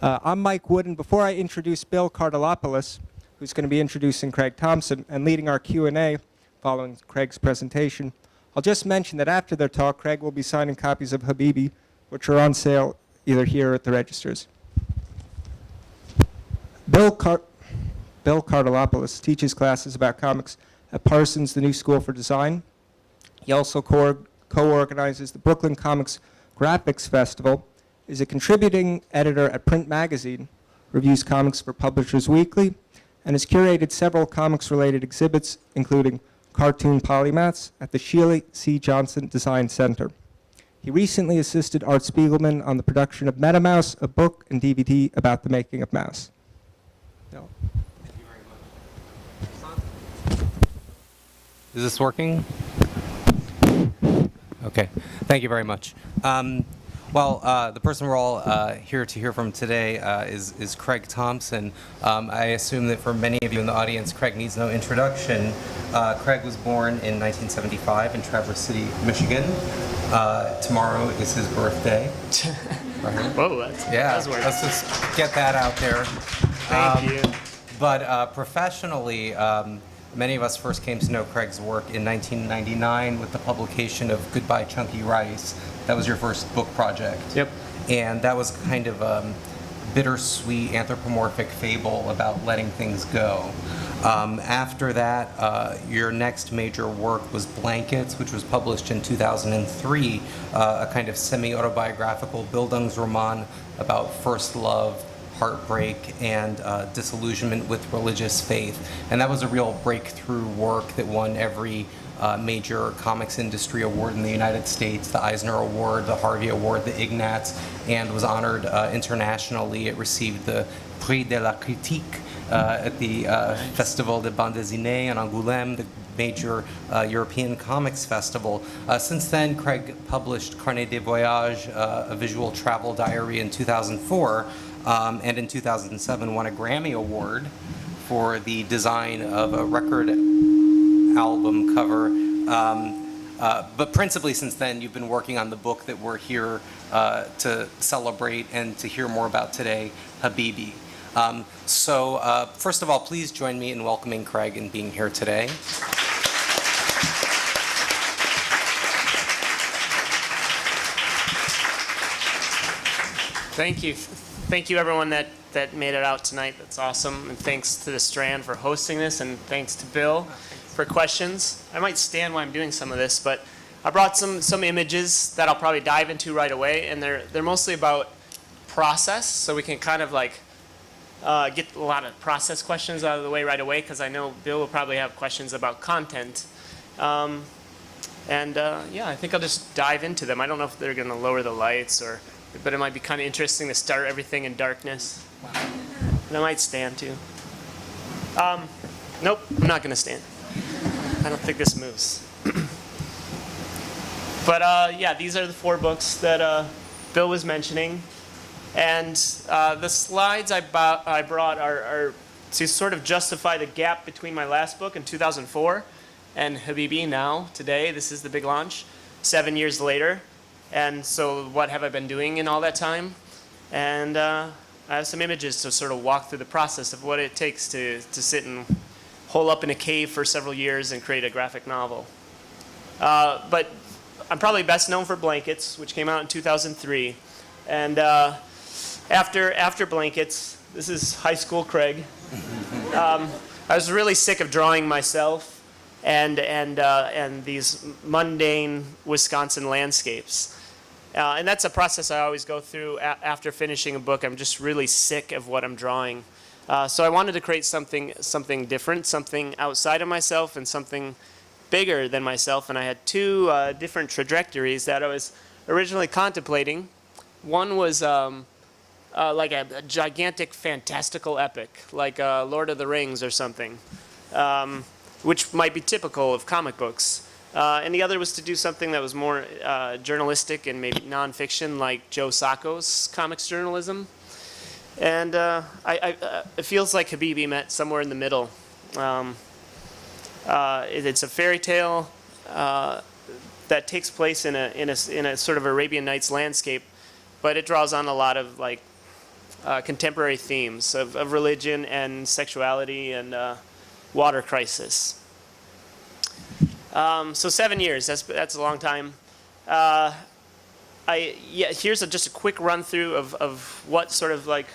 I'm Mike Wood, and before I introduce Bill Kartalopoulos, who's going to be introducing Craig Thompson and leading our Q&A following Craig's presentation, I'll just mention that after their talk, Craig will be signing copies of Habibi, which are on sale either here or at the registers. Bill Kartalopoulos teaches classes about comics at Parsons, the New School for Design. He also co-organizes the Brooklyn Comics Graphics Festival, is a contributing editor at Print Magazine, reviews comics for Publishers Weekly, and has curated several comics-related exhibits, including cartoon polymaths at the Sheila C. Johnson Design Center. He recently assisted Art Spiegelman on the production of MetaMouse, a book and DVD about the making of Mouse. No. Thank you very much. Is this working? Okay. Thank you very much. The person we're all here to hear from today is Craig Thompson. I assume that for many of you in the audience, Craig needs no introduction. Craig was born in 1975 in Traverse City, Michigan. Tomorrow is his birthday. Whoa, that's weird. Let's just get that out there. Thank you. But professionally, many of us first came to know Craig's work in 1999 with the publication of Goodbye Chunky Rice. That was your first book project. Yep. And that was kind of a bittersweet anthropomorphic fable about letting things go. After that, your next major work was Blankets, which was published in 2003, a kind of semi-autobiographical Bildungsroman about first love, heartbreak, and disillusionment with religious faith. And that was a real breakthrough work that won every major comics industry award in the United States, the Eisner-award, the Harvey Award, the Ignatz, and was honored internationally. It received the Prix de la Critique at the Festival de Bande Dessinée in Angoulême, the major European comics festival. Since then, Craig published Carnet des Voyages, a visual travel diary in 2004, and in 2007 won a Grammy Award for the design of a record album cover. But principally since then, you've been working on the book that we're here to celebrate and to hear more about today, Habibi. So first of all, please join me in welcoming Craig and being here today. Thank you. Thank you, everyone that made it out tonight. That's awesome. And thanks to the Strand for hosting this, and thanks to Bill for questions. I might stand while I'm doing some of this, but I brought some images that I'll probably dive into right away, and they're mostly about process, so we can kind of like get a lot of process questions out of the way right away, because I know Bill will probably have questions about content. Yeah, I think I'll just dive into them. I don't know if they're going to lower the lights, but it might be kind of interesting to start everything in darkness. And I might stand too. Nope, I'm not going to stand. I don't think this moves. But yeah, these are the 4 books that Bill was mentioning. And the slides I brought are to sort of justify the gap between my last book in 2004 and Habibi now, today. This is the big launch, 7 years later. And so what have I been doing in all that time? And I have some images to sort of walk through the process of what it takes to sit and hole up in a cave for several years and create a graphic novel. But I'm probably best known for Blankets, which came out in 2003. And after Blankets, this is high school Craig. I was really sick of drawing myself and these mundane Wisconsin landscapes. And that's a process I always go through after finishing a book. I'm just really sick of what I'm drawing. So I wanted to create something different, something outside of myself and something bigger than myself. And I had 2 different trajectories that I was originally contemplating. One was like a gigantic fantastical epic, like Lord of the Rings or something, which might be typical of comic books. And the other was to do something that was more journalistic and maybe nonfiction, like Joe Sacco's comics journalism. And it feels like Habibi met somewhere in the middle. It's a fairy tale that takes place in a sort of Arabian Nights landscape, but it draws on a lot of like contemporary themes of religion and sexuality and water crisis. So 7 years, that's a long time. Here's just a quick run through of what sort of like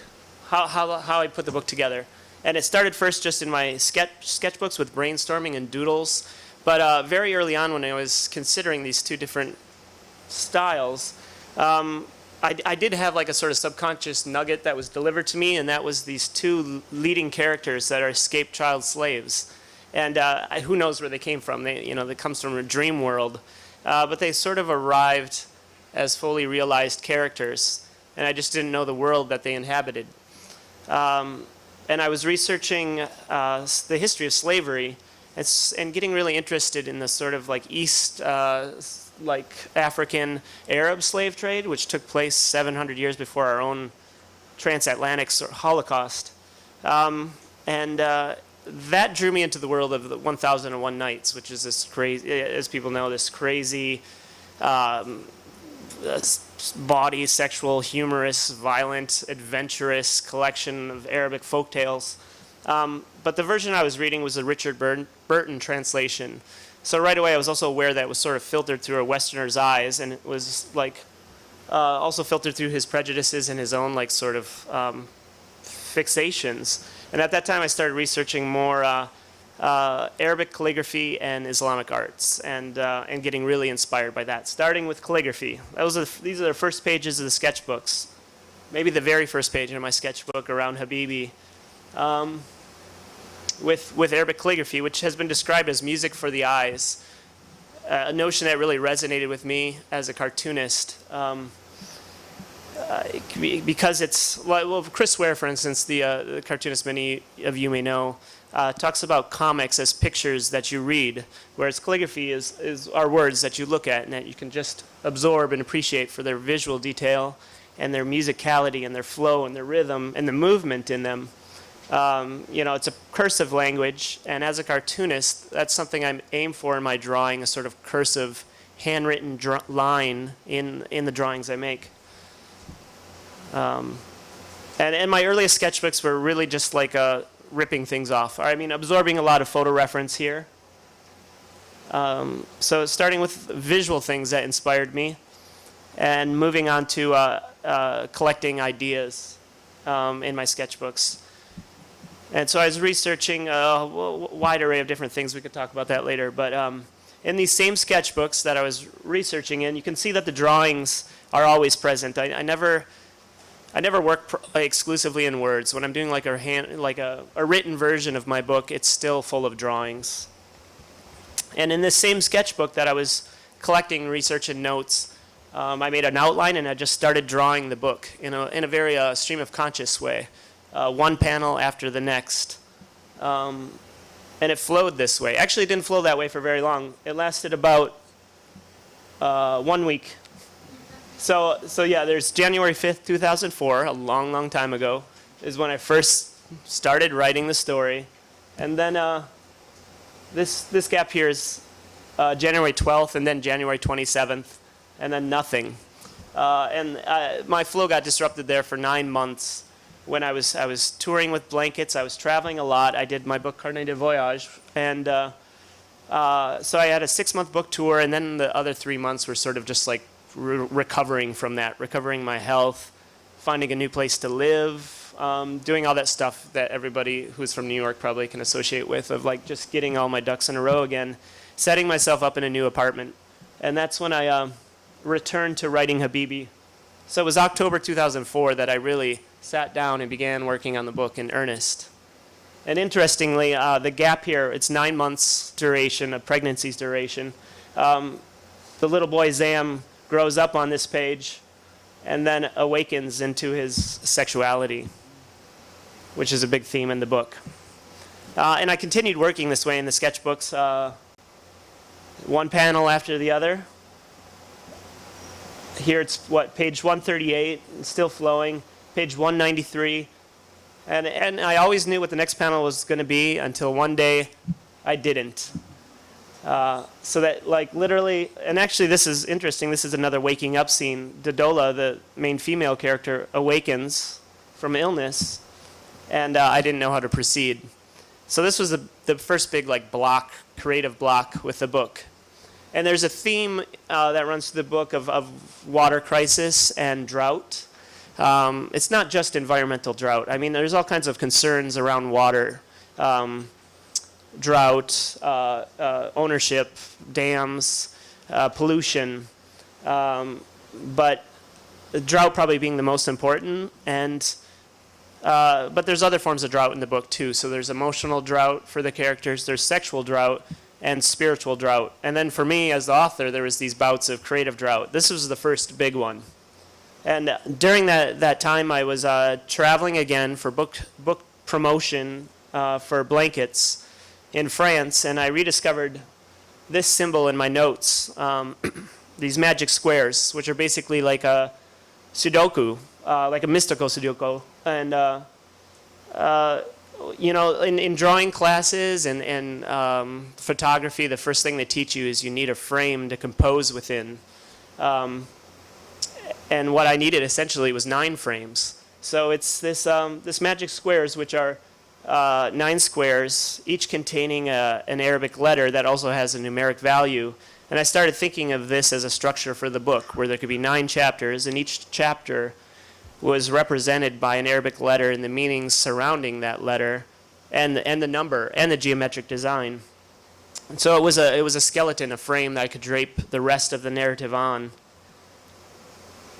how I put the book together. And it started first just in my sketchbooks with brainstorming and doodles. But very early on when I was considering these two different styles, I did have like a sort of subconscious nugget that was delivered to me, and that was these two leading characters that are escaped child slaves. And who knows where they came from? They comes from a dream world. But they sort of arrived as fully realized characters, and I just didn't know the world that they inhabited. And I was researching the history of slavery and getting really interested in the sort of like East, like African Arab slave trade, which took place 700 years before our own transatlantic Holocaust. That drew me into the world of the 1001 Nights, which is this crazy, as people know, this crazy bawdy, sexual, humorous, violent, adventurous collection of Arabic folktales. But the version I was reading was a Richard Burton translation. So right away I was also aware that it was sort of filtered through a Westerner's eyes, and it was like also filtered through his prejudices and his own like sort of fixations. And at that time I started researching more Arabic calligraphy and Islamic arts, and getting really inspired by that. Starting with calligraphy. These are the first pages of the sketchbooks. Maybe the very first page in my sketchbook around Habibi. With Arabic calligraphy, which has been described as music for the eyes, a notion that really resonated with me as a cartoonist. Because it's, well, Chris Ware, for instance, the cartoonist many of you may know, talks about comics as pictures that you read, whereas calligraphy are words that you look at and that you can just absorb and appreciate for their visual detail and their musicality and their flow and their rhythm and the movement in them. It's a cursive language, and as a cartoonist, that's something I aim for in my drawing, a sort of cursive, handwritten line in the drawings I make. And my earliest sketchbooks were really just like ripping things off. I mean, absorbing a lot of photo reference here. So starting with visual things that inspired me, and moving on to collecting ideas in my sketchbooks. And so I was researching a wide array of different things. We could talk about that later. But in these same sketchbooks that I was researching in, you can see that the drawings are always present. I never work exclusively in words. When I'm doing like a written version of my book, it's still full of drawings. And in this same sketchbook that I was collecting research and notes, I made an outline and I just started drawing the book in a very stream of conscious way. One panel after the next. And it flowed this way. Actually, it didn't flow that way for very long. It lasted about 1 week. So yeah, there's January 5th, 2004, a long, long time ago, is when I first started writing the story. And then this gap here is January 12th, and then January 27th, and then nothing. My flow got disrupted there for 9 months. When I was touring with blankets, I was traveling a lot. I did my book Carnet de Voyage, and so I had a 6-month book tour, and then the other 3 months were sort of just like recovering from that, recovering my health, finding a new place to live, doing all that stuff that everybody who's from New York probably can associate with, of like just getting all my ducks in a row again, setting myself up in a new apartment, and that's when I returned to writing Habibi. So it was October 2004 that I really sat down and began working on the book in earnest. And interestingly, the gap here, it's 9 months duration, a pregnancy's duration. The little boy Zam grows up on this page and then awakens into his sexuality, which is a big theme in the book. And I continued working this way in the sketchbooks, one panel after the other. Here it's page 138, still flowing. Page 193, and I always knew what the next panel was going to be until one day I didn't. So that like literally, and actually this is interesting, this is another waking up scene. Dodola, the main female character, awakens from illness, and I didn't know how to proceed. So this was the first big like creative block with the book. And there's a theme that runs through the book of water crisis and drought. It's not just environmental drought. I mean, there's all kinds of concerns around water, drought, ownership, dams, pollution, but drought probably being the most important. And but there's other forms of drought in the book too. So there's emotional drought for the characters, there's sexual drought, and spiritual drought. And then for me as the author, there was these bouts of creative drought. This was the first big one. And during that time, I was traveling again for book promotion for blankets in France, and I rediscovered this symbol in my notes, these magic squares, which are basically like a Sudoku, like a mystical Sudoku. And you know, in drawing classes and photography, the first thing they teach you is you need a frame to compose within. And what I needed essentially was 9 frames. So it's this magic squares, which are 9 squares, each containing an Arabic letter that also has a numeric value. And I started thinking of this as a structure for the book, where there could be 9 chapters, and each chapter was represented by an Arabic letter and the meanings surrounding that letter, and the number and the geometric design. And so it was a skeleton, a frame that I could drape the rest of the narrative on.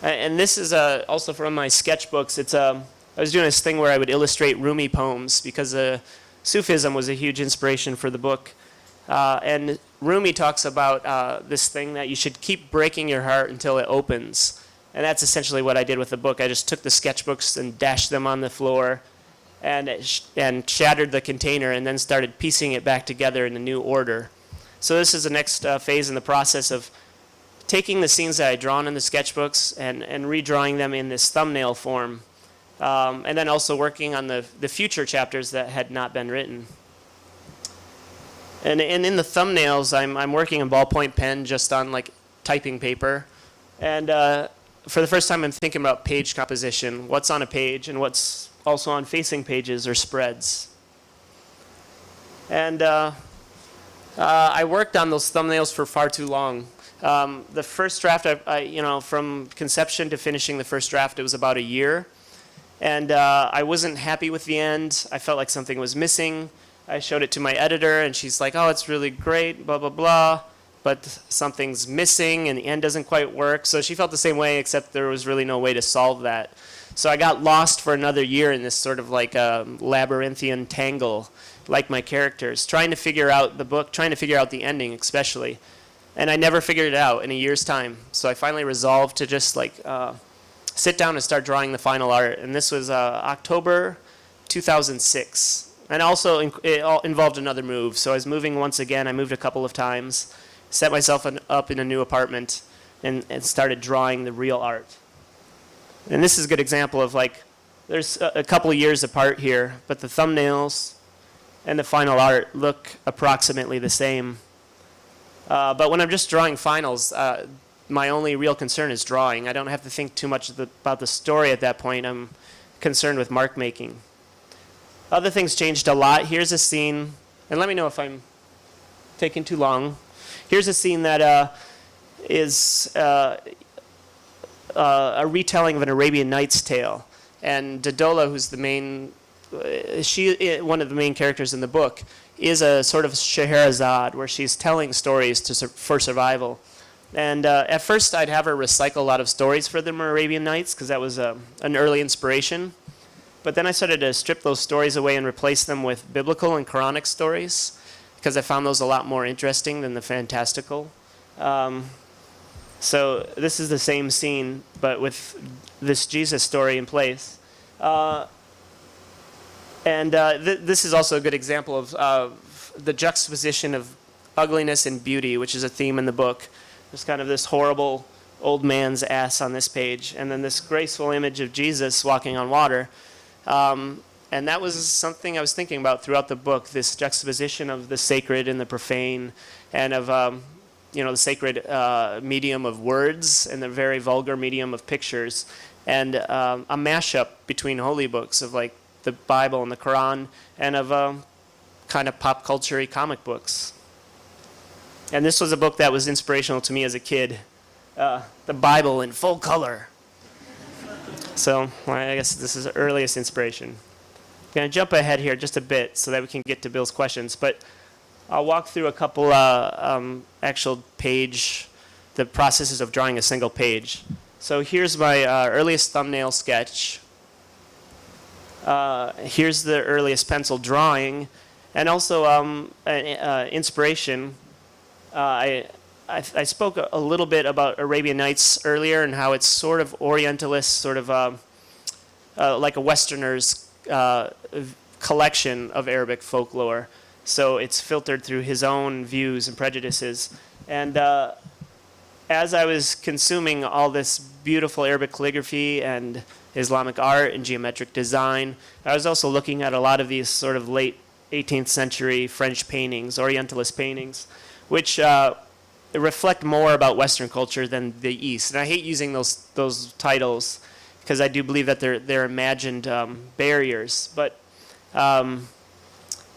And this is also from my sketchbooks. I was doing this thing where I would illustrate Rumi poems because Sufism was a huge inspiration for the book. And Rumi talks about this thing that you should keep breaking your heart until it opens. And that's essentially what I did with the book. I just took the sketchbooks and dashed them on the floor and shattered the container and then started piecing it back together in a new order. So this is the next phase in the process of taking the scenes that I had drawn in the sketchbooks and redrawing them in this thumbnail form. And then also working on the future chapters that had not been written. And in the thumbnails, I'm working in ballpoint pen just on like typing paper. And for the first time, I'm thinking about page composition, what's on a page and what's also on facing pages or spreads. And I worked on those thumbnails for far too long. The first draft, from conception to finishing the first draft, it was about a year. And I wasn't happy with the end. I felt like something was missing. I showed it to my editor, and she's like, oh, it's really great, blah, blah, blah. But something's missing, and the end doesn't quite work. So she felt the same way, except there was really no way to solve that. So I got lost for another year in this sort of like labyrinthian tangle, like my characters, trying to figure out the book, trying to figure out the ending especially. And I never figured it out in a year's time. So I finally resolved to just like sit down and start drawing the final art. And this was October 2006. And also it all involved another move. So I was moving once again. I moved a couple of times, set myself up in a new apartment, and started drawing the real art. And this is a good example of like, there's a couple of years apart here, but the thumbnails and the final art look approximately the same. But when I'm just drawing finals, my only real concern is drawing. I don't have to think too much about the story at that point. I'm concerned with mark making. Other things changed a lot. Here's a scene, and let me know if I'm taking too long. Here's a scene that is a retelling of an Arabian Nights tale. And Dodola, who's the main, one of the main characters in the book, is a sort of Scheherazade, where she's telling stories for survival. And at first, I'd have her recycle a lot of stories for the Arabian Nights, because that was an early inspiration. But then I started to strip those stories away and replace them with biblical and Quranic stories, because I found those a lot more interesting than the fantastical. So this is the same scene, but with this Jesus story in place. This is also a good example of the juxtaposition of ugliness and beauty, which is a theme in the book. There's kind of this horrible old man's ass on this page, and then this graceful image of Jesus walking on water. And that was something I was thinking about throughout the book, this juxtaposition of the sacred and the profane, and of the sacred medium of words and the very vulgar medium of pictures. and a mashup between holy books of like the Bible and the Quran, and of kind of pop culture-y comic books. And this was a book that was inspirational to me as a kid, the Bible in full color. So I guess this is the earliest inspiration. I'm going to jump ahead here just a bit so that we can get to Bill's questions, but I'll walk through a couple actual page, the processes of drawing a single page. So here's my earliest thumbnail sketch. Here's the earliest pencil drawing, and also inspiration. I spoke a little bit about Arabian Nights earlier and how it's sort of Orientalist, sort of like a Westerner's collection of Arabic folklore. So it's filtered through his own views and prejudices. And as I was consuming all this beautiful Arabic calligraphy and Islamic art and geometric design, I was also looking at a lot of these sort of late 18th century French paintings, Orientalist paintings, which reflect more about Western culture than the East. And I hate using those titles because I do believe that they're imagined barriers. But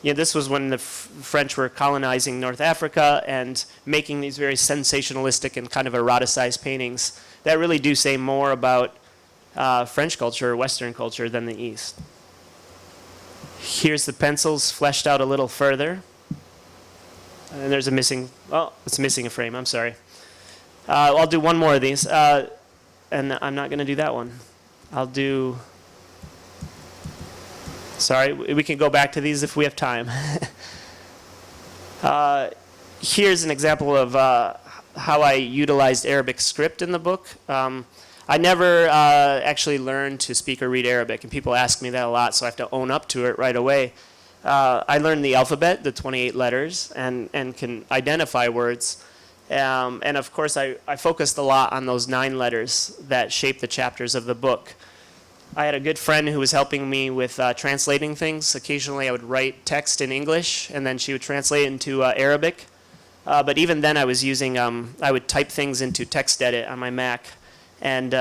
this was when the French were colonizing North Africa and making these very sensationalistic and kind of eroticized paintings that really do say more about French culture or Western culture than the East. Here's the pencils fleshed out a little further. And there's a missing, well, it's missing a frame, I'm sorry. I'll do one more of these, and I'm not going to do that one. I'll do, sorry, we can go back to these if we have time. Here's an example of how I utilized Arabic script in the book. I never actually learned to speak or read Arabic, and people ask me that a lot, so I have to own up to it right away. I learned the alphabet, the 28 letters, and can identify words. And of course, I focused a lot on those 9 letters that shape the chapters of the book. I had a good friend who was helping me with translating things. Occasionally, I would write text in English, and then she would translate it into Arabic. But even then, I was using, I would type things into TextEdit on my Mac and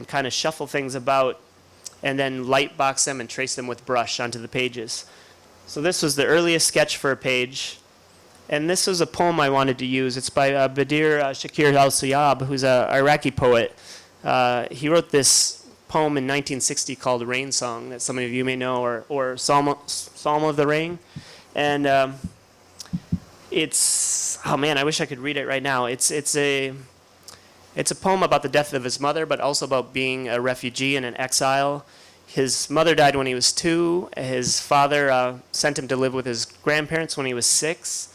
kind of shuffle things about, and then lightbox them and trace them with brush onto the pages. So this was the earliest sketch for a page. And this was a poem I wanted to use. It's by Badir Shakir al-Sayyab, who's an Iraqi poet. He wrote this poem in 1960 called Rain Song that some of you may know, or Psalm of the Rain. And it's, oh man, I wish I could read it right now. It's a poem about the death of his mother, but also about being a refugee and an exile. His mother died when he was 2. His father sent him to live with his grandparents when he was 6.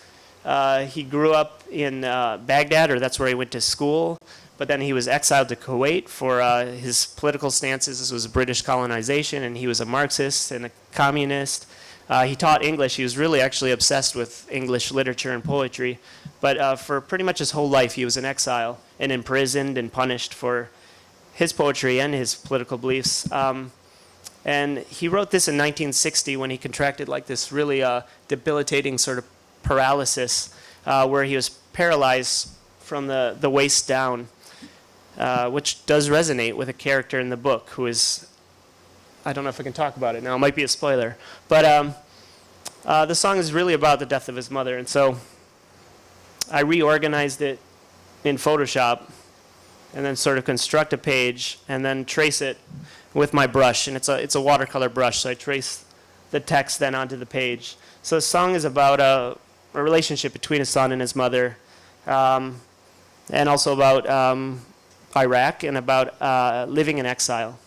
He grew up in Baghdad, or that's where he went to school. But then he was exiled to Kuwait for his political stances. This was British colonization, and he was a Marxist and a communist. He taught English. He was really actually obsessed with English literature and poetry. But for pretty much his whole life, he was in exile and imprisoned and punished for his poetry and his political beliefs. And he wrote this in 1960 when he contracted like this really debilitating sort of paralysis where he was paralyzed from the waist down, which does resonate with a character in the book who is, I don't know if I can talk about it now, it might be a spoiler, but the song is really about the death of his mother. And so I reorganized it in Photoshop and then sort of construct a page and then trace it with my brush, and it's a watercolor brush, so I trace the text then onto the page. So the song is about a relationship between a son and his mother, and also about Iraq and about living in exile.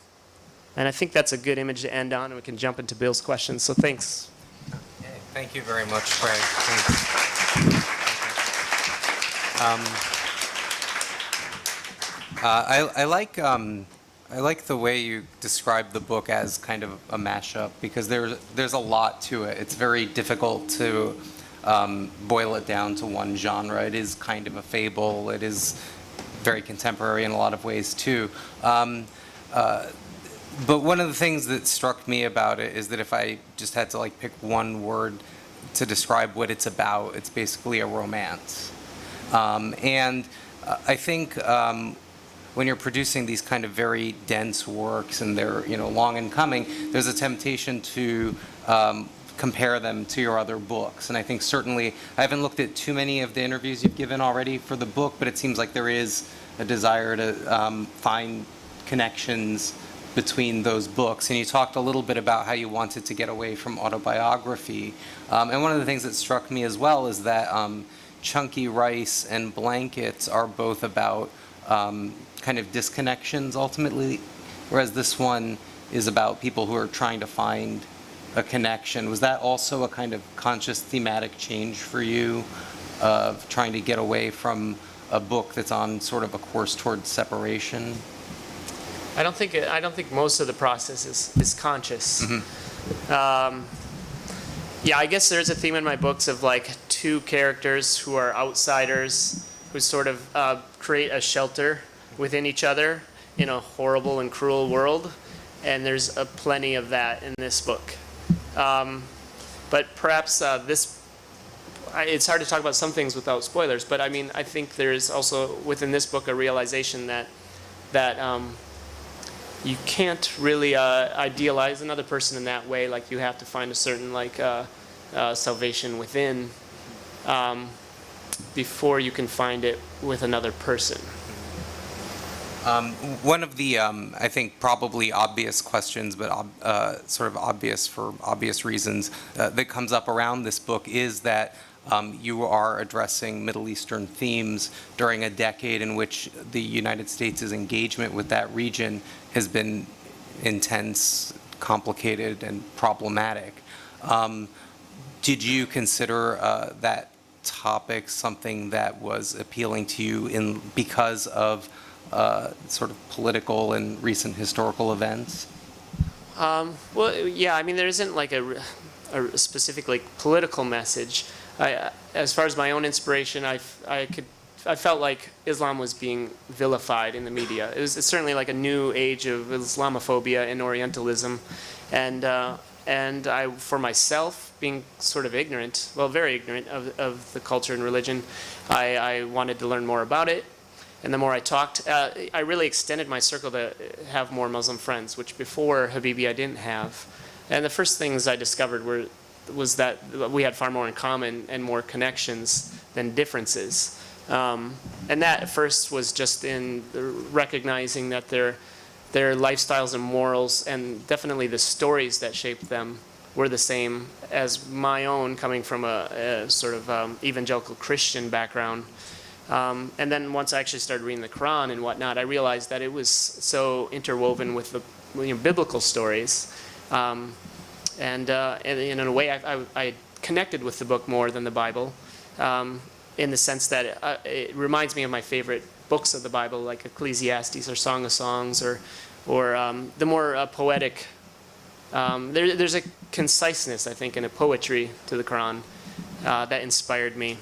And I think that's a good image to end on, and we can jump into Bill's questions. So thanks. Okay, thank you very much, Craig. Thanks. I like the way you describe the book as kind of a mashup, because there's a lot to it. It's very difficult to boil it down to one genre. It is kind of a fable. It is very contemporary in a lot of ways too. But one of the things that struck me about it is that if I just had to like pick one word to describe what it's about, it's basically a romance. And I think when you're producing these kind of very dense works and they're, long in coming, there's a temptation to compare them to your other books. And I think certainly, I haven't looked at too many of the interviews you've given already for the book, but it seems like there is a desire to find connections between those books. And you talked a little bit about how you wanted to get away from autobiography. And one of the things that struck me as well is that Chunky Rice and Blankets are both about kind of disconnections ultimately, whereas this one is about people who are trying to find a connection. Was that also a kind of conscious thematic change for you, of trying to get away from a book that's on sort of a course towards separation? I don't think most of the process is conscious. Yeah, I guess there's a theme in my books of like two characters who are outsiders, who sort of create a shelter within each other in a horrible and cruel world, and there's plenty of that in this book. But perhaps it's hard to talk about some things without spoilers, but I mean, I think there's also within this book a realization that you can't really idealize another person in that way. Like, you have to find a certain salvation within before you can find it with another person. One of the, I think, probably obvious questions, but sort of obvious for obvious reasons, that comes up around this book is that you are addressing Middle Eastern themes during a decade in which the United States' engagement with that region has been intense, complicated, and problematic. Did you consider that topic something that was appealing to you because of sort of political and recent historical events? Well, yeah, I mean, there isn't like a specific political message. As far as my own inspiration, I felt like Islam was being vilified in the media. It's certainly like a new age of Islamophobia and Orientalism, and I, for myself, being sort of ignorant, well, very ignorant of the culture and religion, I wanted to learn more about it. And the more I talked, I really extended my circle to have more Muslim friends, which before Habibi I didn't have. And the first things I discovered was that we had far more in common and more connections than differences. And that at first was just in recognizing that their lifestyles and morals, and definitely the stories that shaped them, were the same as my own, coming from a sort of evangelical Christian background. And then once I actually started reading the Quran and whatnot, I realized that it was so interwoven with the biblical stories. And in a way, I connected with the book more than the Bible, in the sense that it reminds me of my favorite books of the Bible, like Ecclesiastes or Song of Songs, or the more poetic. There's a conciseness, I think, in a poetry to the Quran that inspired me.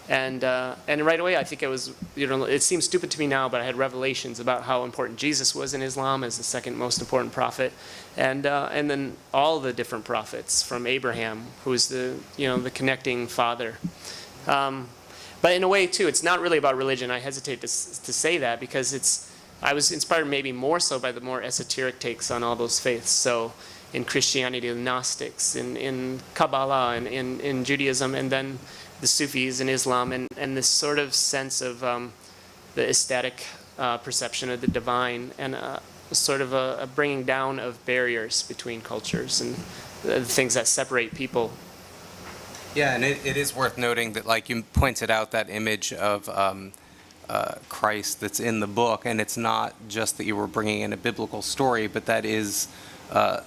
And right away, I think it was, it seems stupid to me now, but I had revelations about how important Jesus was in Islam as the second most important prophet, and then all the different prophets from Abraham, who's the connecting father. But in a way, too, it's not really about religion. I hesitate to say that, because I was inspired maybe more so by the more esoteric takes on all those faiths. So in Christianity, the Gnostics, in Kabbalah, and in Judaism, and then the Sufis in Islam, and this sort of sense of the ecstatic perception of the divine, and sort of a bringing down of barriers between cultures and the things that separate people. Yeah, and it is worth noting that, like you pointed out, that image of Christ that's in the book, and it's not just that you were bringing in a biblical story, but that is a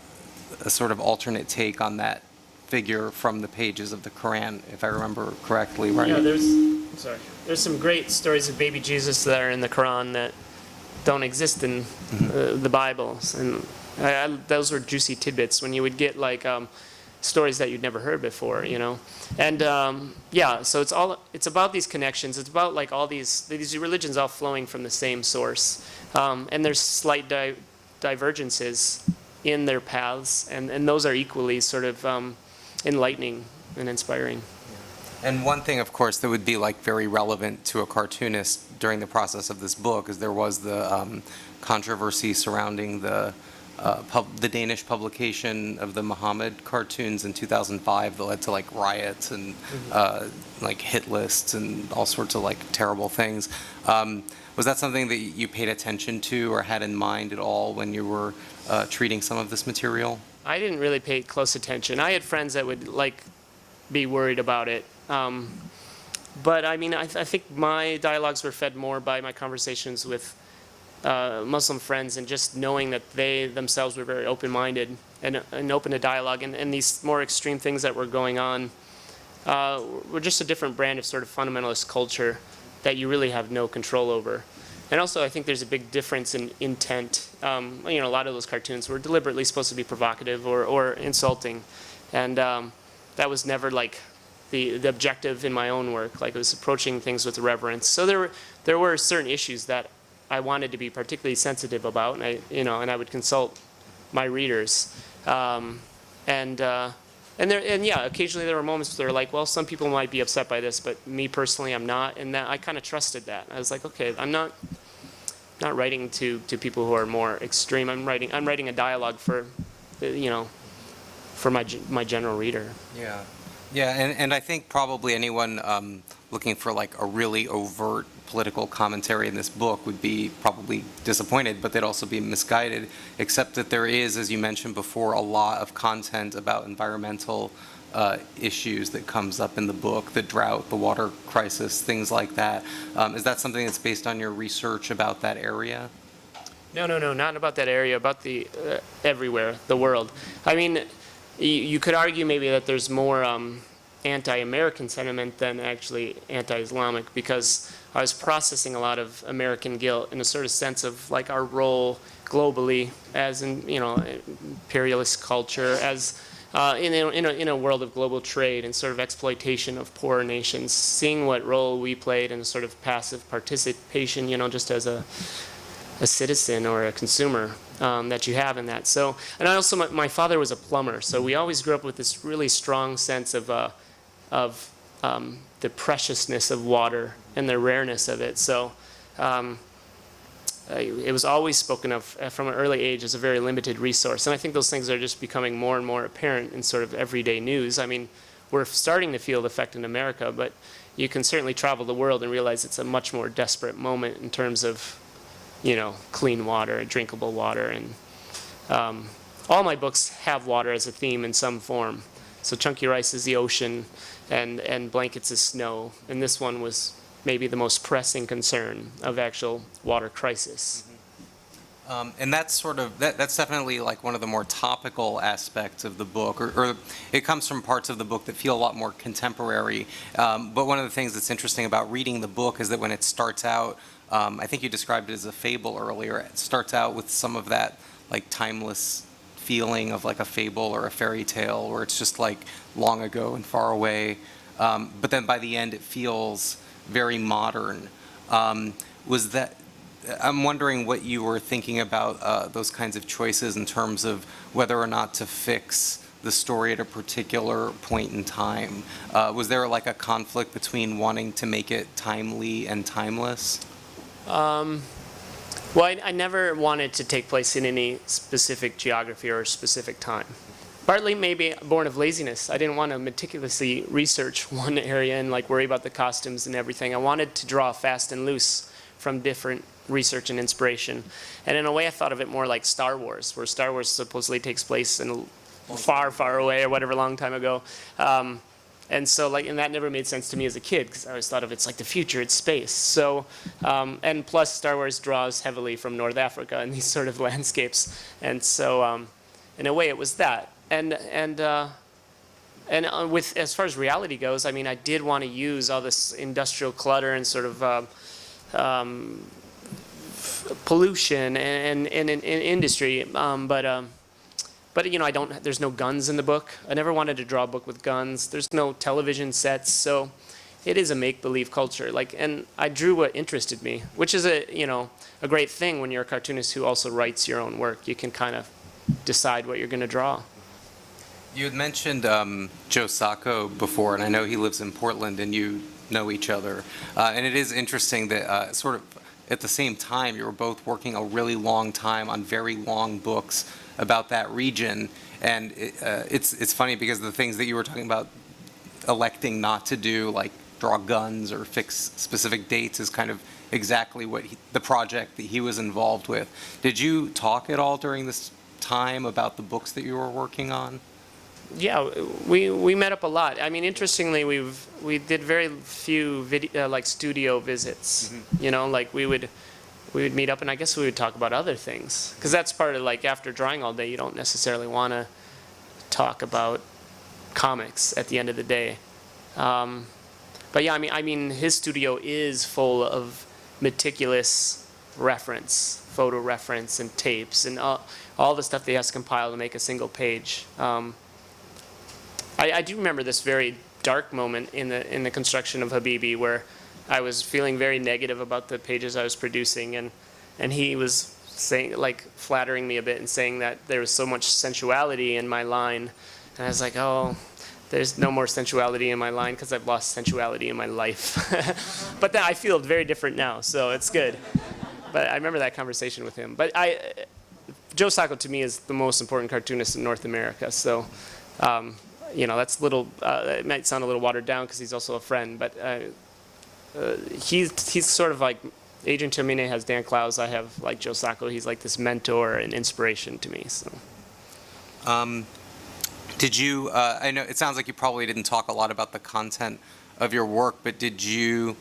sort of alternate take on that figure from the pages of the Quran, if I remember correctly, right? Yeah, there's some great stories of baby Jesus that are in the Quran that don't exist in the Bibles, and those were juicy tidbits when you would get like stories that you'd never heard before, And yeah, so it's about these connections. It's about like all these religions all flowing from the same source, and there's slight divergences in their paths, and those are equally sort of enlightening and inspiring. And one thing, of course, that would be like very relevant to a cartoonist during the process of this book is there was the controversy surrounding the Danish publication of the Muhammad cartoons in 2005 that led to like riots and like hit lists and all sorts of like terrible things. Was that something that you paid attention to or had in mind at all when you were treating some of this material? I didn't really pay close attention. I had friends that would be worried about it. But I mean, I think my dialogues were fed more by my conversations with Muslim friends and just knowing that they themselves were very open-minded and open to dialogue. And these more extreme things that were going on were just a different brand of sort of fundamentalist culture that you really have no control over. And also, I think there's a big difference in intent. A lot of those cartoons were deliberately supposed to be provocative or insulting. And that was never like the objective in my own work. Like, it was approaching things with reverence. So there were certain issues that I wanted to be particularly sensitive about, and I would consult my readers. Occasionally there were moments where they're like, well, some people might be upset by this, but me personally, I'm not. And that I kind of trusted that. I was like, okay, I'm not writing to people who are more extreme. I'm writing a dialogue for my general reader. Yeah. Yeah, and I think probably anyone looking for like a really overt political commentary in this book would be probably disappointed, but they'd also be misguided, except that there is, as you mentioned before, a lot of content about environmental issues that comes up in the book, the drought, the water crisis, things like that. Is that something that's based on your research about that area? No, not about that area, about the everywhere, the world. I mean, you could argue maybe that there's more anti-American sentiment than actually anti-Islamic, because I was processing a lot of American guilt in a sort of sense of like our role globally as in imperialist culture, as in a world of global trade and sort of exploitation of poorer nations, seeing what role we played in a sort of passive participation, just as a citizen or a consumer that you have in that. So, and I also, my father was a plumber, so we always grew up with this really strong sense of the preciousness of water and the rareness of it. So it was always spoken of from an early age as a very limited resource. And I think those things are just becoming more and more apparent in sort of everyday news. I mean, we're starting to feel the effect in America, but you can certainly travel the world and realize it's a much more desperate moment in terms of clean water, drinkable water. And all my books have water as a theme in some form. So Chunky Rice is the ocean, and Blankets is snow. And this one was maybe the most pressing concern of actual water crisis. And that's that's definitely like one of the more topical aspects of the book, or it comes from parts of the book that feel a lot more contemporary. But one of the things that's interesting about reading the book is that when it starts out, I think you described it as a fable earlier. It starts out with some of that like timeless feeling of like a fable or a fairy tale, where it's just like long ago and far away. But then by the end, it feels very modern. I'm wondering what you were thinking about those kinds of choices in terms of whether or not to fix the story at a particular point in time. Was there like a conflict between wanting to make it timely and timeless? Well, I never wanted to take place in any specific geography or specific time. Partly maybe born of laziness. I didn't want to meticulously research one area and like worry about the costumes and everything. I wanted to draw fast and loose from different research and inspiration. And in a way, I thought of it more like Star Wars, where Star Wars supposedly takes place in far, far away or whatever long time ago. And so, and that never made sense to me as a kid, because I always thought of it's like the future, it's space. So, and plus Star Wars draws heavily from North Africa and these sort of landscapes. And so, in a way, it was that. And with, as far as reality goes, I mean, I did want to use all this industrial clutter and sort of pollution and industry, but there's no guns in the book. I never wanted to draw a book with guns. There's no television sets, so it is a make-believe culture. And I drew what interested me, which is a great thing when you're a cartoonist who also writes your own work. You can kind of decide what you're going to draw. You had mentioned Joe Sacco before, and I know he lives in Portland, and you know each other. And it is interesting that sort of at the same time, you were both working a really long time on very long books about that region. And it's funny because the things that you were talking about electing not to do, like draw guns or fix specific dates, is kind of exactly what the project that he was involved with. Did you talk at all during this time about the books that you were working on? Yeah, we met up a lot. I mean, interestingly, we did very few like studio visits. You know, like we would meet up, and I guess we would talk about other things, because that's part of, like, after drawing all day, you don't necessarily want to talk about comics at the end of the day. But yeah, I mean, his studio is full of meticulous reference, photo reference, and tapes, and all the stuff that he has to compile to make a single page. I do remember this very dark moment in the construction of Habibi, where I was feeling very negative about the pages I was producing, and he was saying, like, flattering me a bit and saying that there was so much sensuality in my line, and I was like, oh, there's no more sensuality in my line because I've lost sensuality in my life. But then I feel very different now, so it's good. But I remember that conversation with him. But Joe Sacco to me is the most important cartoonist in North America, so. You know, that's it might sound a little watered down because he's also a friend, but he's sort of like Adrian Termine has Dan Clowes. I have, like, Joe Sacco. He's like this mentor and inspiration to me. So. Did you, I know it sounds like you probably didn't talk a lot about the content of your work, but did you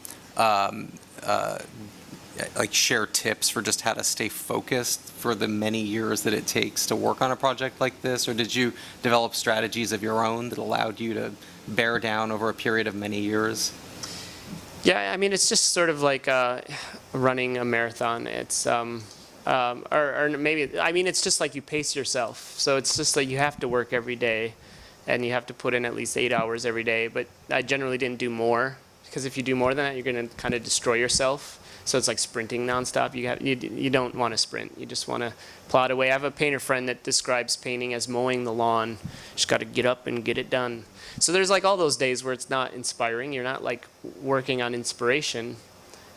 like share tips for just how to stay focused for the many years that it takes to work on a project like this? Or did you develop strategies of your own that allowed you to bear down over a period of many years? Yeah, I mean, it's just sort of like running a marathon. It's, or maybe, I mean, it's just like you pace yourself. So it's just like you have to work every day, and you have to put in at least 8 hours every day. But I generally didn't do more, because if you do more than that, you're going to kind of destroy yourself. So it's like sprinting nonstop. You don't want to sprint. You just want to plod away. I have a painter friend that describes painting as mowing the lawn. Just got to get up and get it done. So there's like all those days where it's not inspiring. You're not like working on inspiration.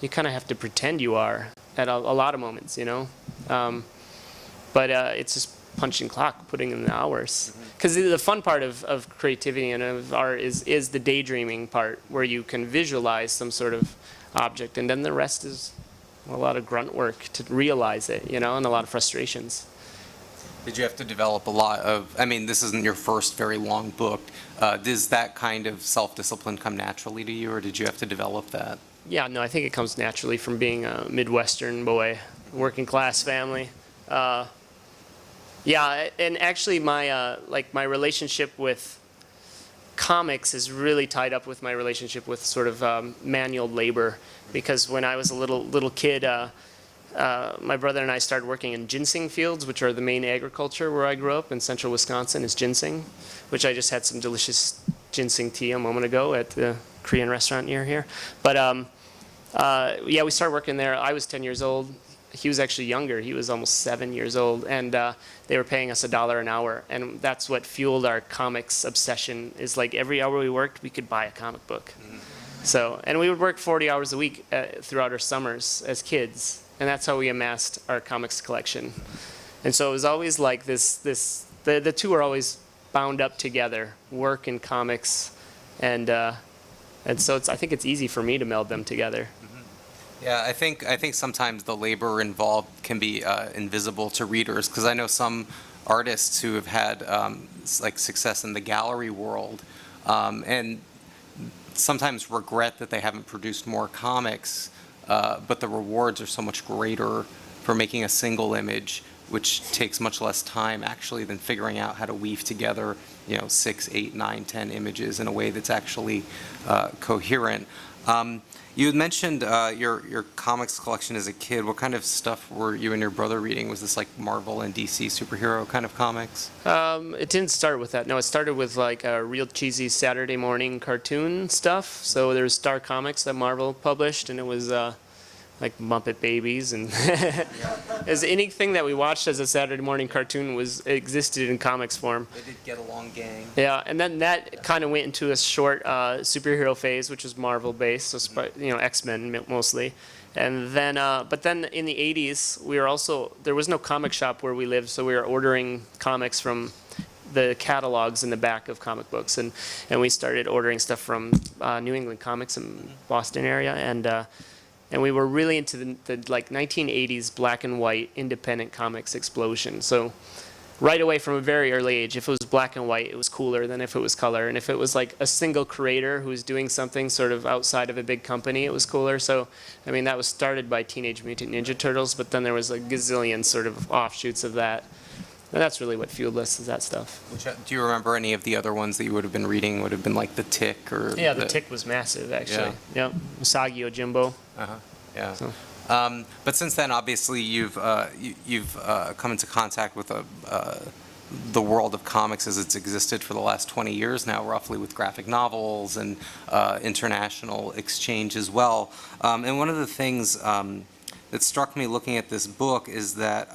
You kind of have to pretend you are at a lot of moments, you know. But it's just punching clock, putting in the hours. Because the fun part of creativity and of art is the daydreaming part, where you can visualize some sort of object, and then the rest is a lot of grunt work to realize it, you know, and a lot of frustrations. Did you have to develop a lot of, I mean, this isn't your first very long book. Does that kind of self-discipline come naturally to you, or did you have to develop that? Yeah, no, I think it comes naturally from being a Midwestern boy, working class family. Yeah, and actually my my relationship with comics is really tied up with my relationship with sort of manual labor, because when I was a little kid, my brother and I started working in ginseng fields, which are the main agriculture where I grew up in central Wisconsin, is ginseng, which I just had some delicious ginseng tea a moment ago at the Korean restaurant near here. But yeah, we started working there. I was 10 years old. He was actually younger. He was almost 7 years old, and they were paying us $1 an hour, and that's what fueled our comics obsession. Is like every hour we worked, we could buy a comic book. So, and we would work 40 hours a week throughout our summers as kids, and that's how we amassed our comics collection. And so it was always like the two are always bound up together, work and comics, and so I think it's easy for me to meld them together. Yeah, I think sometimes the labor involved can be invisible to readers, because I know some artists who have had like success in the gallery world, and sometimes regret that they haven't produced more comics, but the rewards are so much greater for making a single image, which takes much less time actually than figuring out how to weave together, 6, 8, 9, 10 images in a way that's actually coherent. You had mentioned your comics collection as a kid. What kind of stuff were you and your brother reading? Was this like Marvel and DC superhero kind of comics? It didn't start with that. No, it started with like a real cheesy Saturday morning cartoon stuff. So there was Star Comics that Marvel published, and it was like Muppet Babies, and as anything that we watched as a Saturday morning cartoon existed in comics form. They did Get Along Gang. Yeah, and then that kind of went into a short superhero phase, which was Marvel based, so X-Men mostly. And then, but then in the 80s, there was no comic shop where we lived, so we were ordering comics from the catalogs in the back of comic books, and we started ordering stuff from New England Comics in Boston area, and we were really into the like 1980s black and white independent comics explosion. So right away from a very early age, if it was black and white, it was cooler than if it was color. And if it was like a single creator who was doing something sort of outside of a big company, it was cooler. So, I mean, that was started by Teenage Mutant Ninja Turtles, but then there was a gazillion sort of offshoots of that. And that's really what fueled us, is that stuff. Do you remember any of the other ones that you would have been reading? Would have been like The Tick or? Yeah, The Tick was massive, actually. Yeah. Yep. Usagi Yojimbo. Yeah. So. But since then, obviously, you've come into contact with the world of comics as it's existed for the last 20 years now, roughly, with graphic novels and international exchange as well. And one of the things that struck me looking at this book is that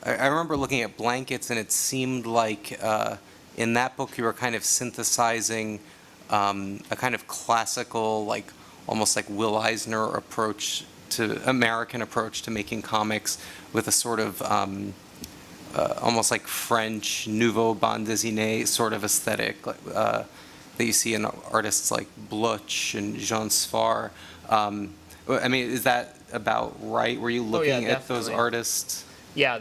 I remember looking at Blankets, and it seemed like in that book you were kind of synthesizing a kind of classical, like almost like Will Eisner approach American approach to making comics, with a sort of almost like French nouveau bande dessinée sort of aesthetic that you see in artists like Bluch and Jean Sfar. I mean, is that about right? Were you looking at those artists? Yeah,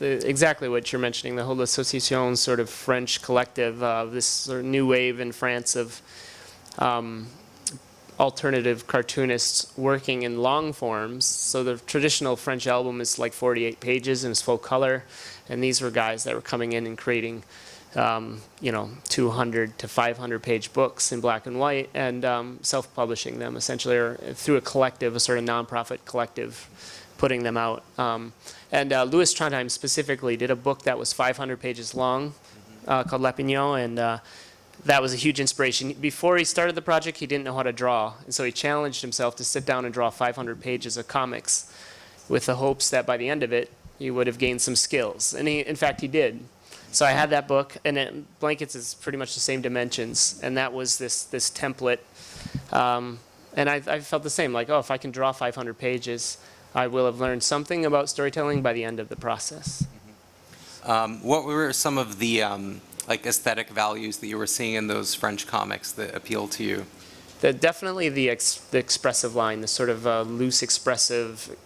exactly what you're mentioning, the whole Association sort of French collective, this sort of new wave in France of alternative cartoonists working in long forms. So the traditional French album is like 48 pages and it's full color, and these were guys that were coming in and creating 200 to 500 page books in black and white, and self-publishing them essentially, or through a collective, a sort of nonprofit collective, putting them out. And Louis Trondheim specifically did a book that was 500 pages long called L'Opinion, and that was a huge inspiration. Before he started the project, he didn't know how to draw, and so he challenged himself to sit down and draw 500 pages of comics with the hopes that by the end of it, he would have gained some skills. And in fact, he did. So I had that book, and Blankets is pretty much the same dimensions, and that was this template. And I felt the same, like, oh, if I can draw 500 pages, I will have learned something about storytelling by the end of the process. What were some of the like aesthetic values that you were seeing in those French comics that appealed to you? Definitely the expressive line, the sort of loose expressive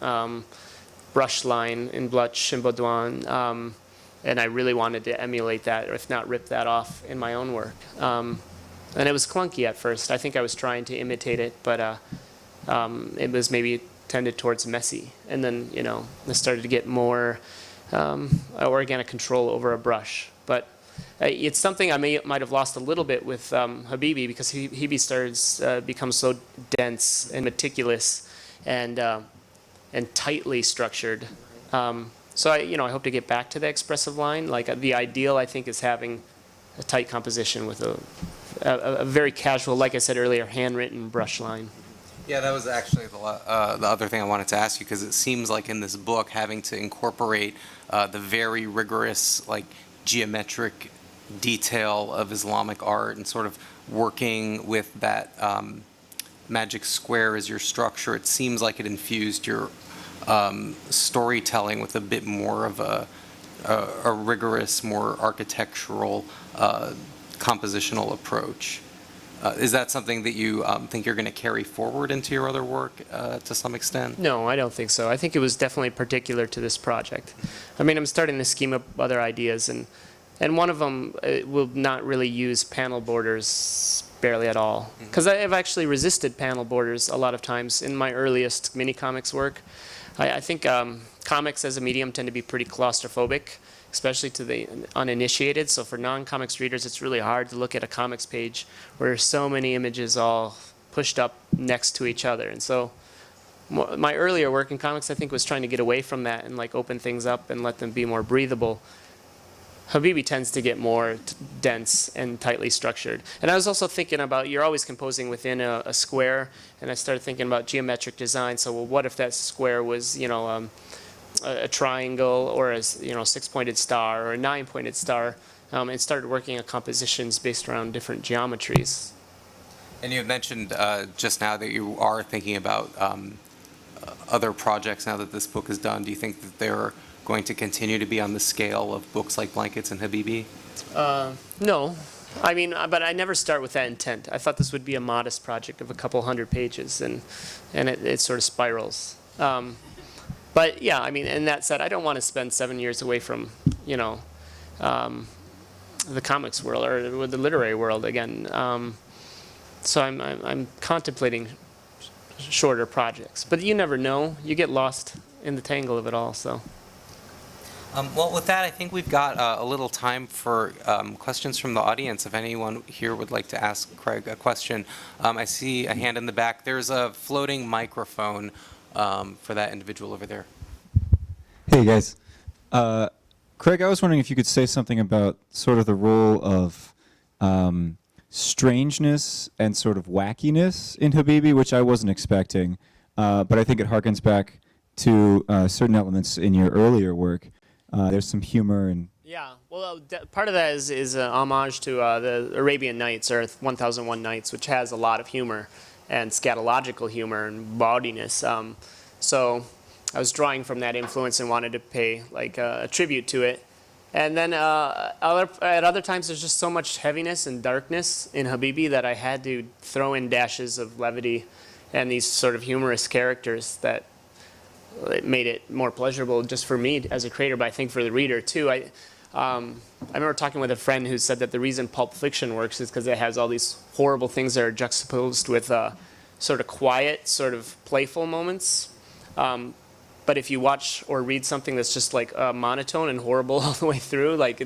brush line in Bluch and Baudouin. And I really wanted to emulate that, or if not rip that off in my own work. And it was clunky at first. I think I was trying to imitate it, but it was maybe tended towards messy. And then, I started to get more organic control over a brush. But it's something I might have lost a little bit with Habibi, because Habibi starts become so dense and meticulous and tightly structured. So I hope to get back to the expressive line. Like the ideal, I think, is having a tight composition with a very casual, like I said earlier, handwritten brush line. Yeah, that was actually the other thing I wanted to ask you, because it seems like in this book, having to incorporate the very rigorous, like, geometric detail of Islamic art and sort of working with that magic square as your structure, it seems like it infused your storytelling with a bit more of a rigorous, more architectural, compositional approach. Is that something that you think you're going to carry forward into your other work to some extent? No, I don't think so. I think it was definitely particular to this project. I mean, I'm starting to scheme up other ideas, and one of them will not really use panel borders barely at all. Because I've actually resisted panel borders a lot of times in my earliest mini-comics work. I think comics as a medium tend to be pretty claustrophobic, especially to the uninitiated. So for non-comics readers, it's really hard to look at a comics page where there's so many images all pushed up next to each other. And so my earlier work in comics, I think, was trying to get away from that and like open things up and let them be more breathable. Habibi tends to get more dense and tightly structured. And I was also thinking about, you're always composing within a square, and I started thinking about geometric design. So, well, what if that square was, a triangle, or a six-pointed star, or a nine-pointed star, and started working on compositions based around different geometries. And you had mentioned just now that you are thinking about other projects now that this book is done. Do you think that they're going to continue to be on the scale of books like Blankets and Habibi? No. I mean, but I never start with that intent. I thought this would be a modest project of a couple hundred pages, and it sort of spirals. But yeah, I mean, and that said, I don't want to spend 7 years away from, the comics world or the literary world again. So I'm contemplating shorter projects. But you never know. You get lost in the tangle of it all, so. Well, with that, I think we've got a little time for questions from the audience. If anyone here would like to ask Craig a question, I see a hand in the back. There's a floating microphone for that individual over there. Hey, guys. Craig, I was wondering if you could say something about sort of the role of strangeness and sort of wackiness in Habibi, which I wasn't expecting, but I think it harkens back to certain elements in your earlier work. There's some humor and... Yeah, well, part of that is an homage to the Arabian Nights, or 1001 Nights, which has a lot of humor and scatological humor and bawdiness. So I was drawing from that influence and wanted to pay like a tribute to it. And then at other times, there's just so much heaviness and darkness in Habibi that I had to throw in dashes of levity and these sort of humorous characters that it made it more pleasurable just for me as a creator, but I think for the reader too. I remember talking with a friend who said that the reason Pulp Fiction works is because it has all these horrible things that are juxtaposed with sort of quiet, sort of playful moments. But if you watch or read something that's just like monotone and horrible all the way through, like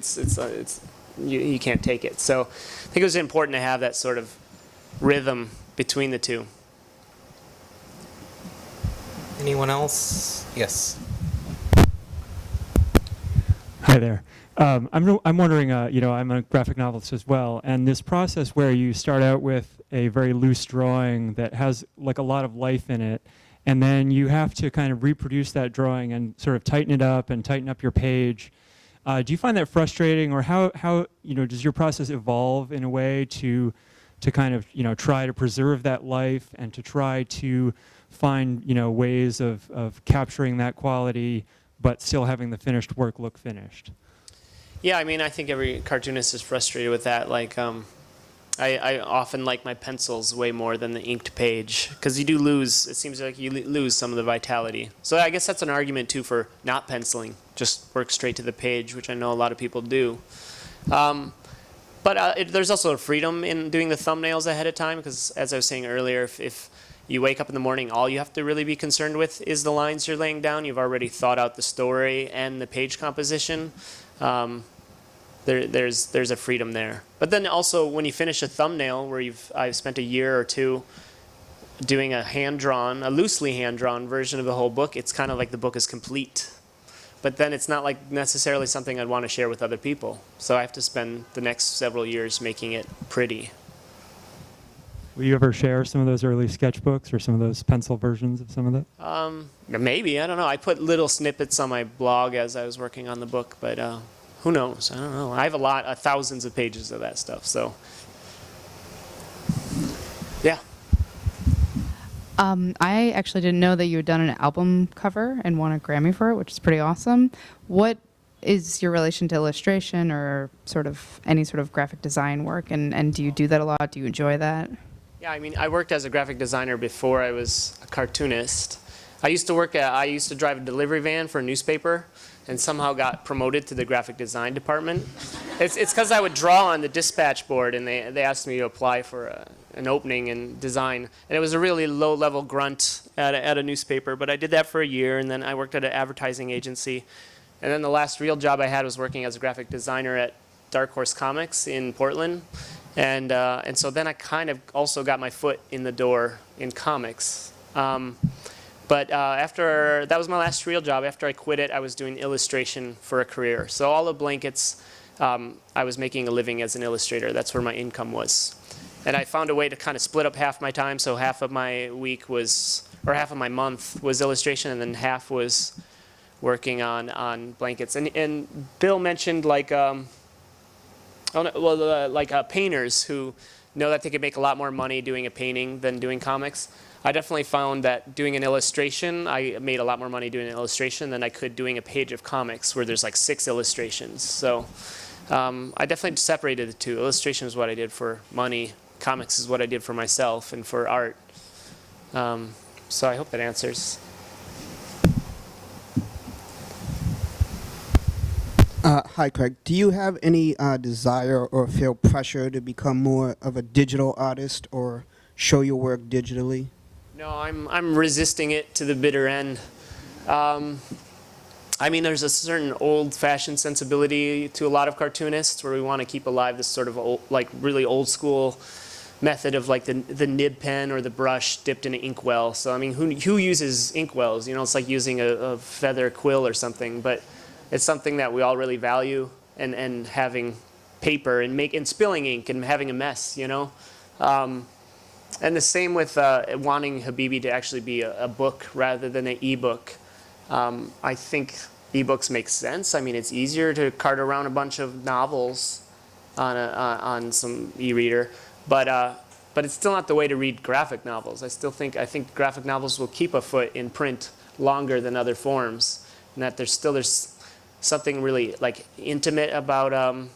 you can't take it. So I think it was important to have that sort of rhythm between the two. Anyone else? Yes. Hi there. I'm wondering, I'm a graphic novelist as well, and this process where you start out with a very loose drawing that has like a lot of life in it, and then you have to kind of reproduce that drawing and sort of tighten it up and tighten up your page. Do you find that frustrating, or how does your process evolve in a way to kind of try to preserve that life and to try to find ways of capturing that quality but still having the finished work look finished? Yeah, I mean, I think every cartoonist is frustrated with that. Like, I often like my pencils way more than the inked page, because you do lose, it seems like you lose some of the vitality. So I guess that's an argument too for not penciling, just work straight to the page, which I know a lot of people do. But there's also a freedom in doing the thumbnails ahead of time, because as I was saying earlier, if you wake up in the morning, all you have to really be concerned with is the lines you're laying down. You've already thought out the story and the page composition. There's a freedom there. But then also when you finish a thumbnail where I've spent a year or two doing a loosely hand-drawn version of the whole book, it's kind of like the book is complete. But then it's not like necessarily something I'd want to share with other people. So I have to spend the next several years making it pretty. Will you ever share some of those early sketchbooks or some of those pencil versions of some of that? Maybe, I don't know. I put little snippets on my blog as I was working on the book, but who knows? I don't know. I have thousands of pages of that stuff, so. Yeah. I actually didn't know that you had done an album cover and won a Grammy for it, which is pretty awesome. What is your relation to illustration or sort of any sort of graphic design work, and do you do that a lot? Do you enjoy that? Yeah, I mean, I worked as a graphic designer before I was a cartoonist. I used to drive a delivery van for a newspaper and somehow got promoted to the graphic design department. It's because I would draw on the dispatch board, and they asked me to apply for an opening in design. And it was a really low-level grunt at a newspaper, but I did that for a year, and then I worked at an advertising agency. And then the last real job I had was working as a graphic designer at Dark Horse Comics in Portland. And so then I kind of also got my foot in the door in comics. But after that was my last real job. After I quit it, I was doing illustration for a career. So all the Blankets I was making a living as an illustrator. That's where my income was. And I found a way to kind of split up half my time, so half of my week was, or half of my month was illustration, and then half was working on blankets. And Bill mentioned like, painters who know that they could make a lot more money doing a painting than doing comics. I definitely found that doing an illustration, I made a lot more money doing an illustration than I could doing a page of comics where there's like 6 illustrations. So I definitely separated the two. Illustration is what I did for money. Comics is what I did for myself and for art. So I hope that answers. Hi, Craig. Do you have any desire or feel pressure to become more of a digital artist or show your work digitally? No, I'm resisting it to the bitter end. I mean, there's a certain old-fashioned sensibility to a lot of cartoonists where we want to keep alive this sort of old, like really old-school method of like the nib pen or the brush dipped in an inkwell. So I mean, who uses inkwells? You know, it's like using a feather quill or something. But it's something that we all really value, and having paper and spilling ink and having a mess. You know. And the same with wanting Habibi to actually be a book rather than an ebook. I think ebooks make sense. I mean, it's easier to cart around a bunch of novels on some e-reader, but it's still not the way to read graphic novels. I think graphic novels will keep a foot in print longer than other forms, and that there's something really like intimate about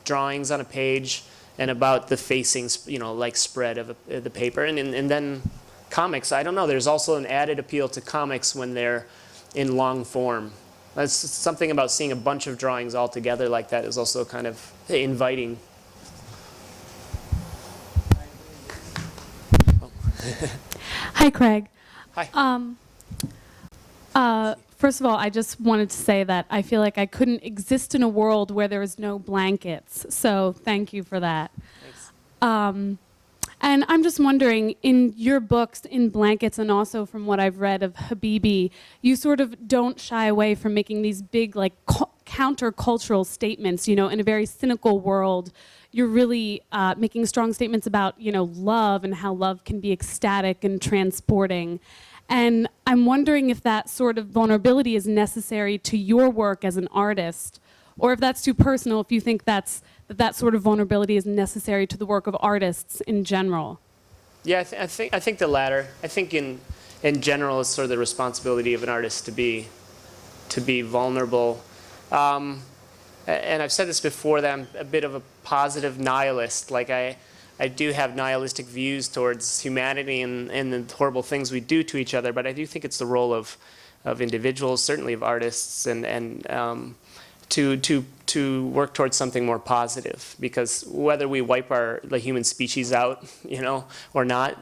drawings on a page. And about the facing, you know, like spread of the paper. And then comics, I don't know, there's also an added appeal to comics when they're in long form. That's something about seeing a bunch of drawings all together like that is also kind of inviting. Hi, Craig. Hi. First of all, I just wanted to say that I feel like I couldn't exist in a world where there was no blankets. So thank you for that. Thanks. And I'm just wondering, in your books, in Blankets, and also from what I've read of Habibi, you sort of don't shy away from making these big, like, countercultural statements. You know, in a very cynical world, you're really making strong statements about, you know, love and how love can be ecstatic and transporting. And I'm wondering if that sort of vulnerability is necessary to your work as an artist, or if that's too personal, if you think that sort of vulnerability is necessary to the work of artists in general. Yeah, I think the latter. I think in general it's sort of the responsibility of an artist to be vulnerable. And I've said this before, that I'm a bit of a positive nihilist. Like I do have nihilistic views towards humanity and the horrible things we do to each other, but I do think it's the role of individuals, certainly of artists, and to work towards something more positive. Because whether we wipe the human species out, you know, or not,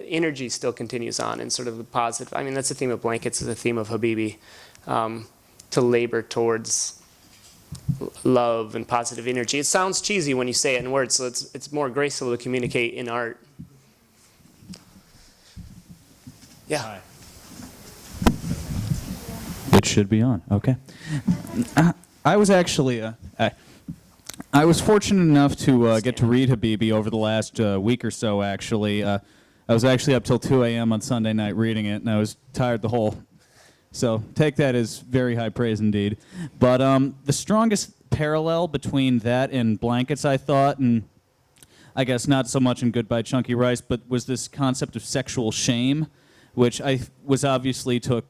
energy still continues on, and sort of the positive. I mean, that's the theme of Blankets, is the theme of Habibi, to labor towards love and positive energy. It sounds cheesy when you say it in words, so it's more graceful to communicate in art. Yeah. Hi. It should be on. Okay. I was actually I was fortunate enough to get to read Habibi over the last week or so. Actually, I was actually up till 2 a.m. on Sunday night reading it, and I was tired the whole. So take that as very high praise indeed. But the strongest parallel between that and Blankets, I thought, and I guess not so much in Goodbye Chunky Rice, but was this concept of sexual shame, which I was obviously took,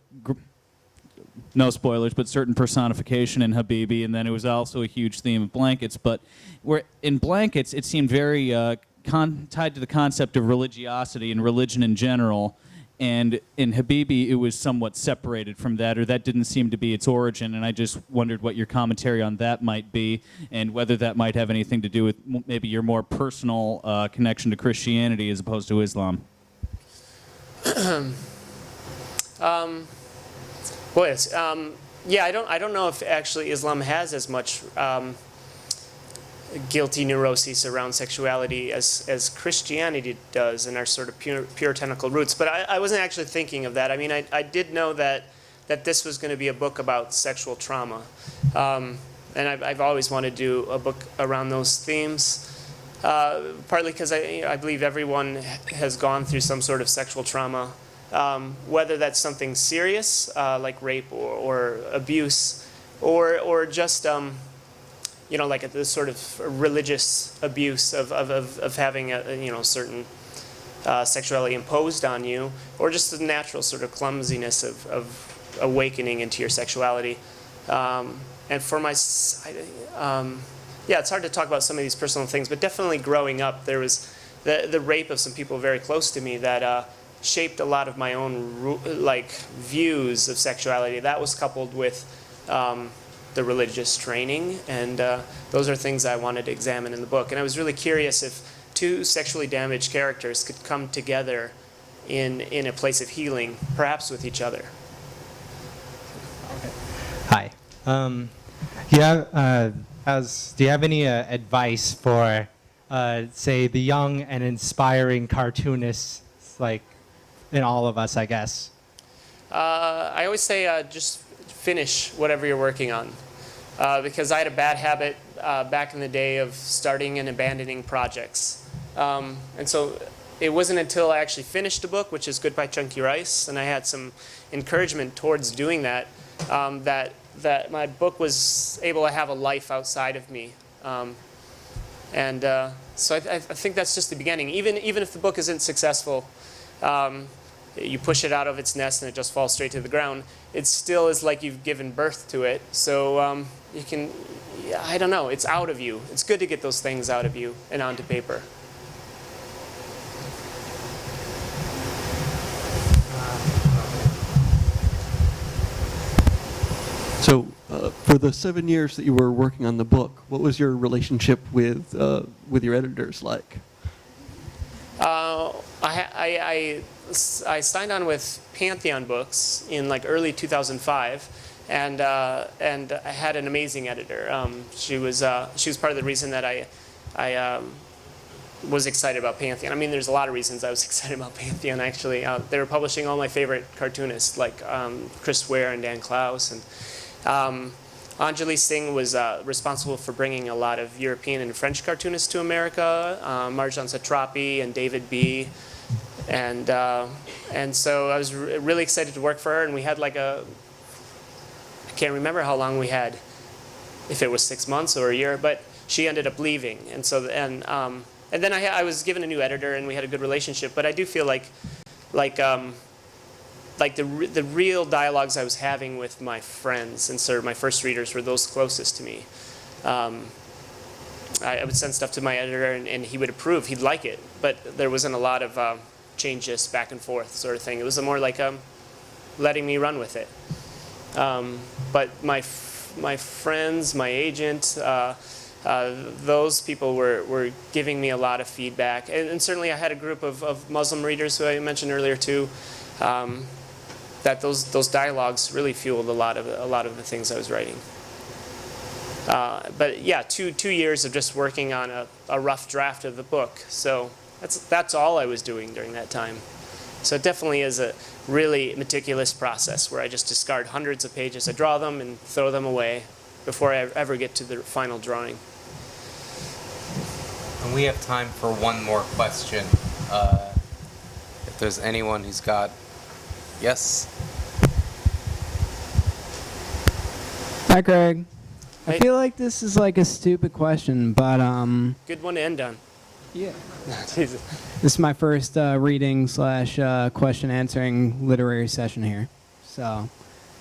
no spoilers, but certain personification in Habibi, and then it was also a huge theme of Blankets. But where in Blankets, it seemed very tied to the concept of religiosity and religion in general. And in Habibi, it was somewhat separated from that, or that didn't seem to be its origin. And I just wondered what your commentary on that might be, and whether that might have anything to do with maybe your more personal connection to Christianity as opposed to Islam. Yeah, I don't know if actually Islam has as much guilty neuroses around sexuality as Christianity does, in our sort of puritanical roots. But I wasn't actually thinking of that. I mean, I did know that this was going to be a book about sexual trauma. and I've always wanted to do a book around those themes. Partly because I believe everyone has gone through some sort of sexual trauma, whether that's something serious like rape or abuse, or just like this sort of religious abuse of having a certain sexuality imposed on you, or just the natural sort of clumsiness of awakening into your sexuality. And for my yeah, it's hard to talk about some of these personal things, but definitely growing up, there was the rape of some people very close to me that shaped a lot of my own views of sexuality. That was coupled with the religious training, and those are things I wanted to examine in the book. And I was really curious if two sexually damaged characters could come together in a place of healing, perhaps with each other. Hi. Do you have any advice for, say, the young and inspiring cartoonists, like in all of us, I guess? I always say just finish whatever you're working on, because I had a bad habit back in the day of starting and abandoning projects. And so it wasn't until I actually finished a book, which is Goodbye Chunky Rice, and I had some encouragement towards doing that, that my book was able to have a life outside of me. So I think that's just the beginning. Even if the book isn't successful, you push it out of its nest and it just falls straight to the ground, it still is like you've given birth to it. So you can, I don't know, it's out of you. It's good to get those things out of you and onto paper. So, for the 7 years that you were working on the book, what was your relationship with your editors like? I signed on with Pantheon Books in like early 2005, and I had an amazing editor. She was part of the reason that I was excited about Pantheon. I mean, there's a lot of reasons I was excited about Pantheon, actually. They were publishing all my favorite cartoonists, like Chris Ware and Dan Clowes. And Anjali Singh was responsible for bringing a lot of European and French cartoonists to America, Marjan Satrapi and David B. And so I was really excited to work for her, and we had like I can't remember how long we had, if it was 6 months or a year, but she ended up leaving. And so, and then I was given a new editor, and we had a good relationship, but I do feel like the real dialogues I was having with my friends and sort of my first readers were those closest to me. I would send stuff to my editor, and he would approve. He'd like it, but there wasn't a lot of changes back and forth sort of thing. It was more like letting me run with it. But my friends, my agent, those people were giving me a lot of feedback, and certainly I had a group of Muslim readers who I mentioned earlier too. That those dialogues really fueled a lot of the things I was writing. But yeah, two years of just working on a rough draft of the book. So that's all I was doing during that time. So it definitely is a really meticulous process where I just discard hundreds of pages. I draw them and throw them away before I ever get to the final drawing. And we have time for one more question. If there's anyone who's got... Yes? Hi, Craig. Hey. I feel like this is like a stupid question, but Good one to end on. yeah. Jesus. This is my first reading / question answering literary session here. So,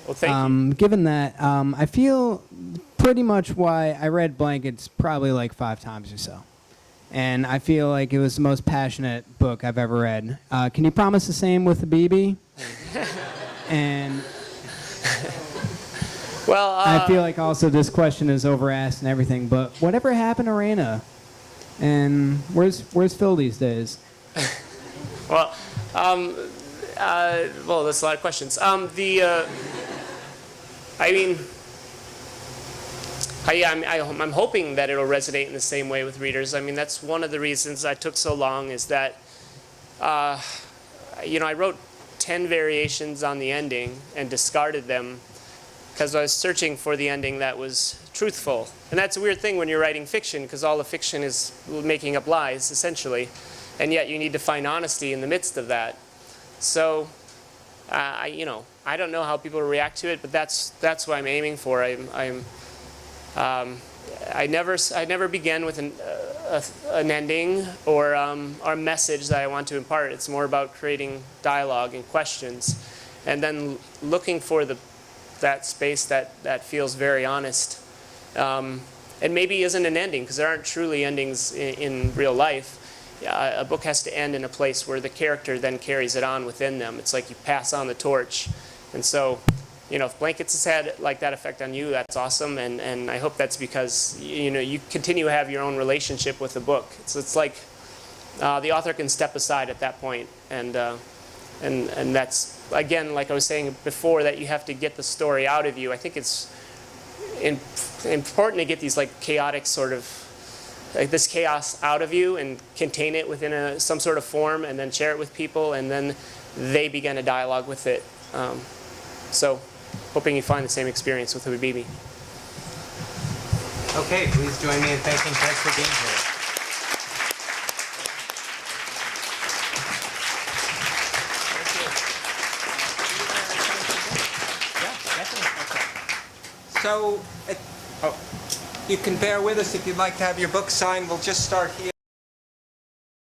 Well, thank you. given that, I feel pretty much why I read Blankets probably like 5 times or so. And I feel like it was the most passionate book I've ever read. Can you promise the same with Habibi? And Well, I feel like also this question is over-asked and everything, but whatever happened to Raina? And where's Phil these days? well, that's a lot of questions. I mean, I'm hoping that it'll resonate in the same way with readers. I mean, that's one of the reasons I took so long, is that, I wrote 10 variations on the ending and discarded them because I was searching for the ending that was truthful. And that's a weird thing when you're writing fiction, because all the fiction is making up lies, essentially. And yet you need to find honesty in the midst of that. So, you know, I don't know how people react to it, but that's what I'm aiming for. I never begin with an ending or a message that I want to impart. It's more about creating dialogue and questions, and then looking for that space that feels very honest, and maybe isn't an ending, because there aren't truly endings in real life. A book has to end in a place where the character then carries it on within them. It's like you pass on the torch, and so, you know, if Blankets has had like that effect on you, that's awesome, and I hope that's because, you know, you continue to have your own relationship with the book. It's like the author can step aside at that point, and that's, again, like I was saying before, that you have to get the story out of you. I think it's important to get these like chaotic sort of, like this chaos out of you and contain it within some sort of form, and then share it with people, and then they begin a dialogue with it. So, hoping you find the same experience with Habibi. Okay, please join me in thanking Craig for being here. So, you can bear with us if you'd like to have your book signed. We'll just start here.